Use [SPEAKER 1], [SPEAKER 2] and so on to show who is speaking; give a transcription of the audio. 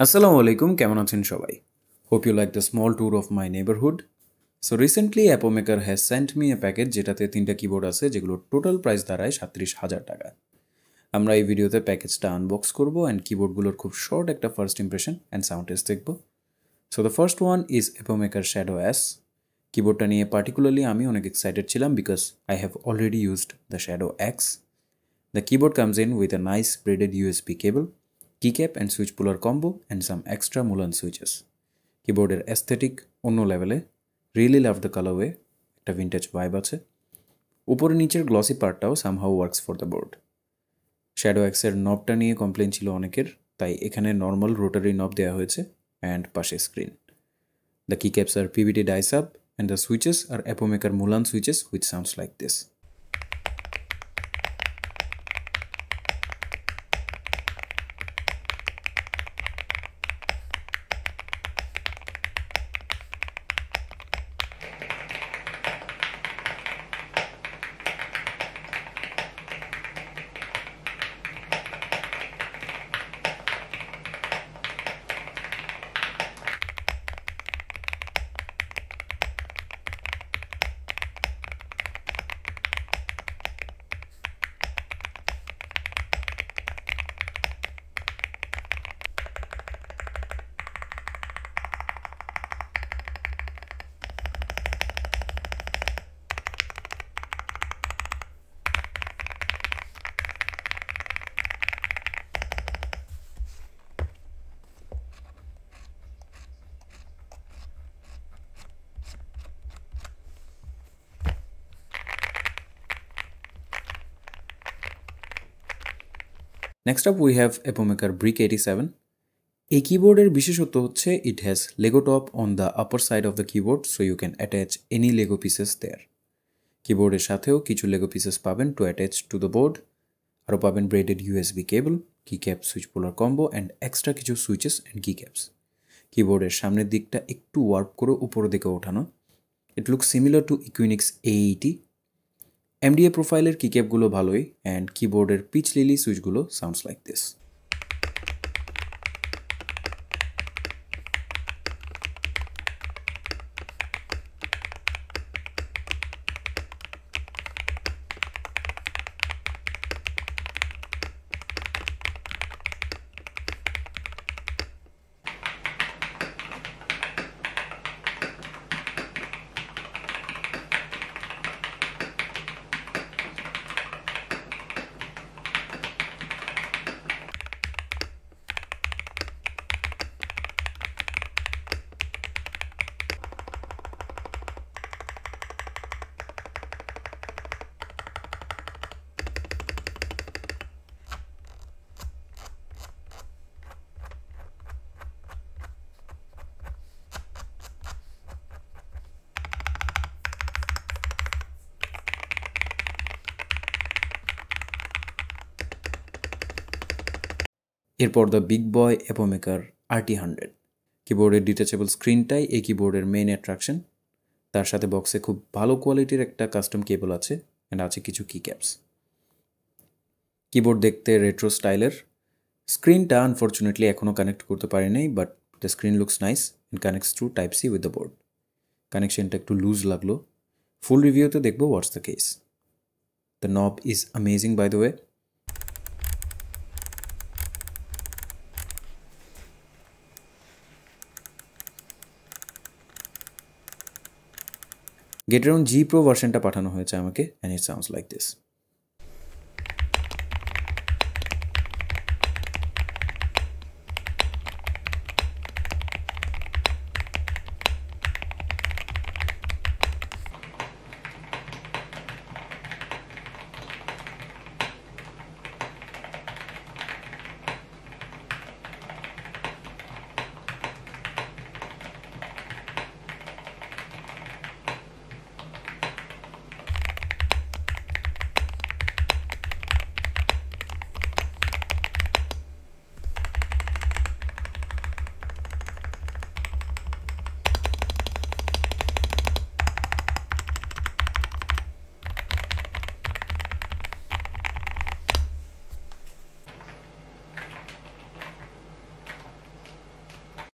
[SPEAKER 1] Assalamu alaikum, কেমন আছেন সবাই? Hope you like the small tour of my neighborhood. So recently Apomaker has sent me a package যেটাতে 3টা keyboard আছে যেগুলো টোটাল প্রাইস দাঁড়ায় 37,000 টাকা। আমরা এই ভিডিওতে প্যাকেজটা আনবক্স করব অ্যান্ড কিবোর্ডগুলোর খুব শর্ট একটা first impression and sound test দেখব। So the first one is Apomaker Shadow S। কিবোর্ডটা নিয়ে পার্টিকুলারলি আমি অনেক এক্সাইটেড ছিলাম because I have already used the Shadow X। The keyboard comes in with a nice braided USB cable, keycap and switch puller combo and some extra Mulan switches. কিবোর্ডের aesthetic অন্য লেভেলে, really love the কালারওয়ে, একটা vintage vibe আছে। উপরে নিচের glossy পার্টটাও somehow works for the board. Shadow এক্সের নবটা নিয়ে কমপ্লেন ছিল অনেকের, তাই এখানে নর্মাল রোটারি নব দেওয়া হয়েছে অ্যান্ড পাশে screen. The key caps are PBT dice up and the switches are Apomaker Mulan switches which sounds like this. Next up we have Apomaker Brick 87. এই কিবোর্ডের বিশেষত্ব হচ্ছে it has Lego top on the upper side of the keyboard so you can attach any Lego pieces there. কিবোর্ডের সাথেও কিছু Lego pieces পাবেন to attach to the board. আরও পাবেন braided USB cable, key cap switch puller combo and extra কিছু switches and key caps. কিবোর্ডের সামনের দিকটা একটু ওয়ার্প করে উপরের দিকে ওঠানো। It look similar to Equinix A80। MDA প্রোফাইলের কি ক্যাপগুলো ভালোই অ্যান্ড কিবোর্ডের পিচ লিলি সুইচগুলো সাউন্ডস লাইক দিস। এরপর the big boy Apomaker RT100। কিবোর্ডের ডিটাচেবল স্ক্রিনটাই এই কিবোর্ডের মেইন অ্যাট্রাকশন। তার সাথে বক্সে খুব ভালো কোয়ালিটির একটা কাস্টম কেবল আছে অ্যান্ড আছে কিছু কি ক্যাপস। কিবোর্ড দেখতে রেট্রো স্টাইলের। স্ক্রিনটা আনফর্চুনেটলি এখনও কানেক্ট করতে পারি নাই, but the screen looks nice and connects through type C with the board. কানেকশনটা একটু লুজ লাগলো, ফুল রিভিউতে দেখবো what's the case. The knob is amazing by the way. Gateron G Pro ভার্সনটা পাঠানো হয়েছে আমাকে and it sounds like this.